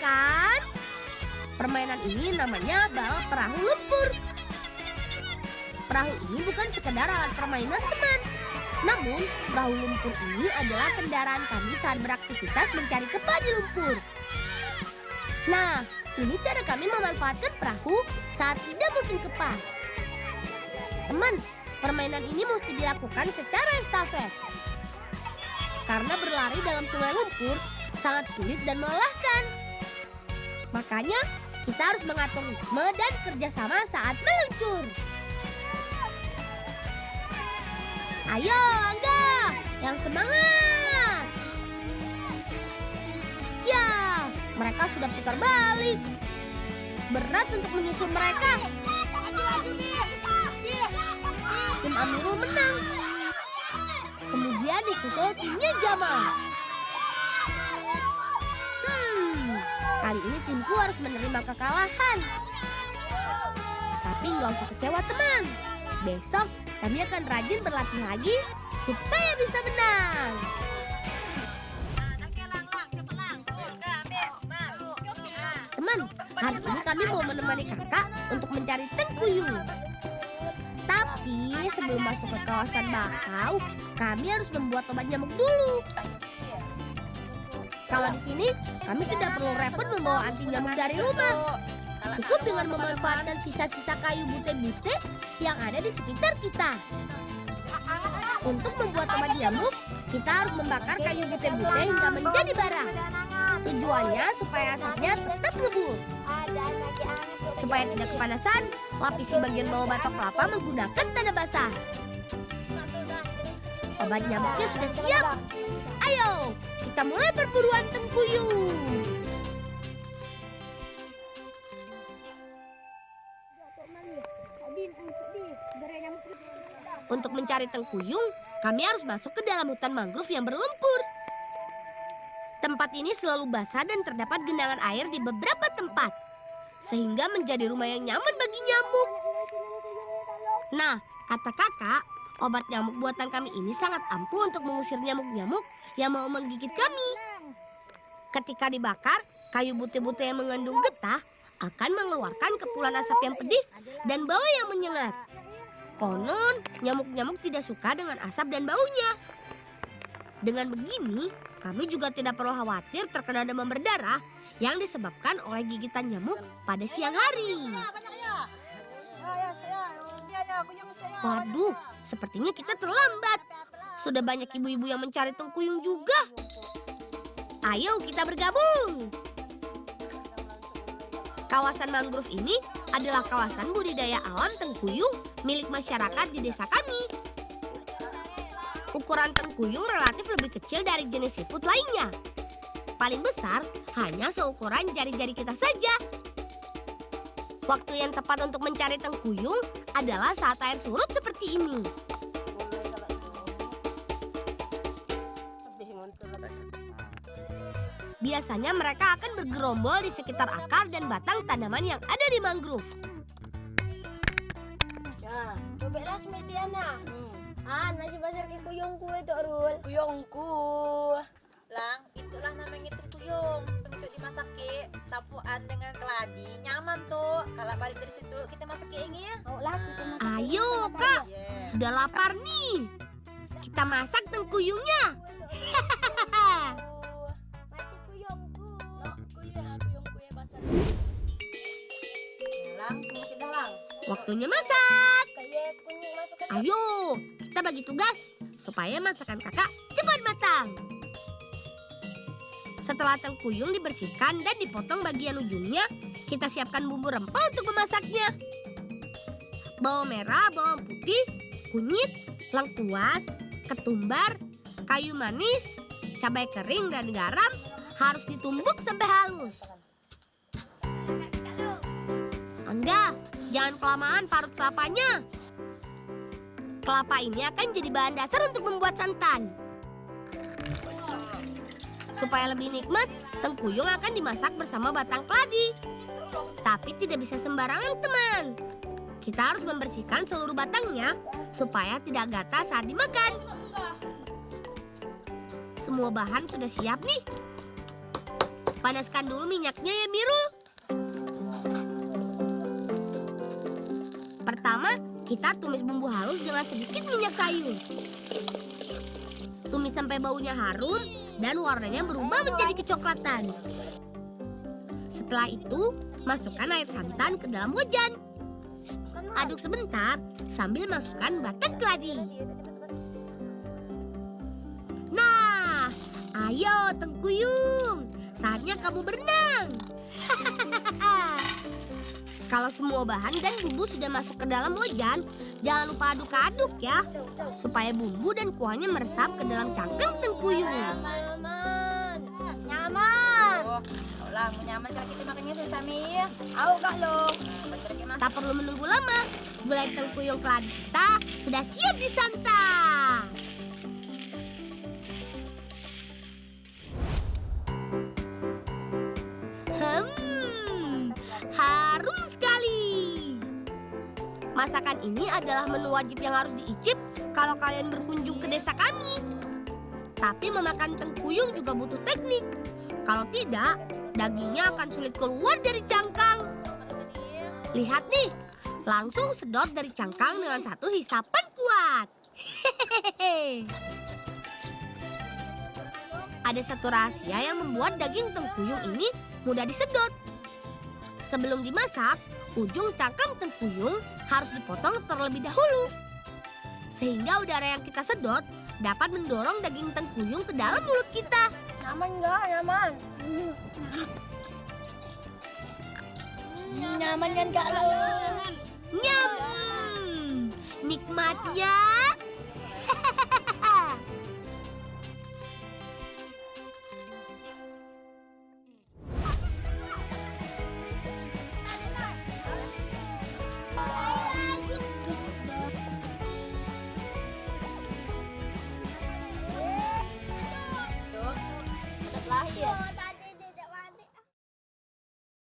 kan? Permainan ini namanya balap perahu lumpur. Perahu ini bukan sekedar alat permainan, teman. Namun, perahu lumpur ini adalah kendaraan kami saat beraktivitas mencari kepa di lumpur. Nah, ini cara kami memanfaatkan perahu saat tidak musim kepa. Teman, permainan ini mesti dilakukan secara estafet. Karena berlari dalam sungai lumpur sangat sulit dan melelahkan. Makanya, kita harus mengatur ritme dan kerjasama saat meluncur. Ayo, Angga, yang semangat! Ya, mereka sudah putar balik. Berat untuk menyusul mereka. Tim Amirul menang. Kemudian disusul timnya Jamal. Kali ini timku harus menerima kekalahan. Tapi nggak usah kecewa, teman. Besok kami akan rajin berlatih lagi supaya bisa menang. Teman, hari ini kami mau menemani kakak untuk mencari tengkuyung. Tapi sebelum masuk ke kawasan bakau, kami harus membuat obat nyamuk dulu. Kalau di sini, kami tidak perlu repot membawa anti nyamuk dari rumah. Cukup dengan memanfaatkan sisa-sisa kayu bute-bute yang ada di sekitar kita. Untuk membuat obat nyamuk, kita harus membakar kayu bute-bute hingga menjadi bara. Tujuannya supaya asapnya tetap ngebul. Supaya tidak kepanasan, lapisi bagian bawah batok kelapa menggunakan tanah basah. Obat nyamuknya sudah siap. Ayo, kita mulai perburuan tengkuyung. Untuk mencari tengkuyung, kami harus masuk ke dalam hutan mangrove yang berlumpur. Tempat ini selalu basah dan terdapat genangan air di beberapa tempat, sehingga menjadi rumah yang nyaman bagi nyamuk. Nah, kata kakak, obat nyamuk buatan kami ini sangat ampuh untuk mengusir nyamuk-nyamuk yang mau menggigit kami. Ketika dibakar, kayu bute-bute yang mengandung getah akan mengeluarkan kepulan asap yang pedih dan bau yang menyengat. Konon, nyamuk-nyamuk tidak suka dengan asap dan baunya. Dengan begini, kami juga tidak perlu khawatir terkena demam berdarah yang disebabkan oleh gigitan nyamuk pada siang hari. Waduh, sepertinya kita terlambat. Sudah banyak ibu-ibu yang mencari tengkuyung juga. Ayo kita bergabung. Kawasan mangrove ini adalah kawasan budidaya alam tengkuyung milik masyarakat di desa kami. Ukuran tengkuyung relatif lebih kecil dari jenis siput lainnya. Paling besar hanya seukuran jari-jari kita saja. Waktu yang tepat untuk mencari tengkuyung adalah saat air surut seperti ini. Biasanya mereka akan bergerombol di sekitar akar dan batang tanaman yang ada di mangrove. Ya, cobalah semediana. Nasi basar ke kuyungku itu, Rul. Kuyungku. Lang, itulah namanya tengkuyung. Untuk dimasak tapuan dengan keladi, nyaman tuh. Kalau balik dari situ kita masak ini ya. Ayo, Kak. Sudah lapar nih. Kita masak tengkuyungnya. Waktunya masak. Ayo, kita bagi tugas supaya masakan kakak cepat matang. Setelah tengkuyung dibersihkan dan dipotong bagian ujungnya, kita siapkan bumbu rempah untuk memasaknya. Bawang merah, bawang putih, kunyit, lengkuas, ketumbar, kayu manis, cabai kering dan garam harus ditumbuk sampai halus. Enggak, jangan kelamaan parut kelapanya. Kelapa ini akan jadi bahan dasar untuk membuat santan. Supaya lebih nikmat, tengkuyung akan dimasak bersama batang keladi. Tapi tidak bisa sembarangan, teman. Kita harus membersihkan seluruh batangnya supaya tidak gatal saat dimakan. Semua bahan sudah siap nih. Panaskan dulu minyaknya ya, Mirul. Pertama, kita tumis bumbu halus dengan sedikit minyak kayu. Tumis sampai baunya harum dan warnanya berubah menjadi kecoklatan. Setelah itu, masukkan air santan ke dalam wajan. Aduk sebentar sambil masukkan batang keladi. Nah, ayo Tengkuyung, saatnya kamu berenang. Kalau semua bahan dan bumbu sudah masuk ke dalam wajan, jangan lupa aduk-aduk ya, supaya bumbu dan kuahnya meresap ke dalam cangkang Tengkuyung. Nyaman. Nyaman. Oh, lah mau nyaman cara kita makannya tuh Sami. Au Kak Lo. Bentar lagi mas. Tak perlu menunggu lama, gulai Tengkuyung keladi kita sudah siap disantap. Harum sekali. Masakan ini adalah menu wajib yang harus diicip kalau kalian berkunjung ke desa kami. Tapi memakan Tengkuyung juga butuh teknik. Kalau tidak, dagingnya akan sulit keluar dari cangkang. Lihat nih, langsung sedot dari cangkang dengan satu hisapan kuat. Hehehe. Ada satu rahasia yang membuat daging Tengkuyung ini mudah disedot. Sebelum dimasak, ujung cangkang Tengkuyung harus dipotong terlebih dahulu. Sehingga udara yang kita sedot dapat mendorong daging Tengkuyung ke dalam mulut kita. Nyaman nggak? Nyaman. Nyaman kan Kak Lo? Nyam! Nikmat ya.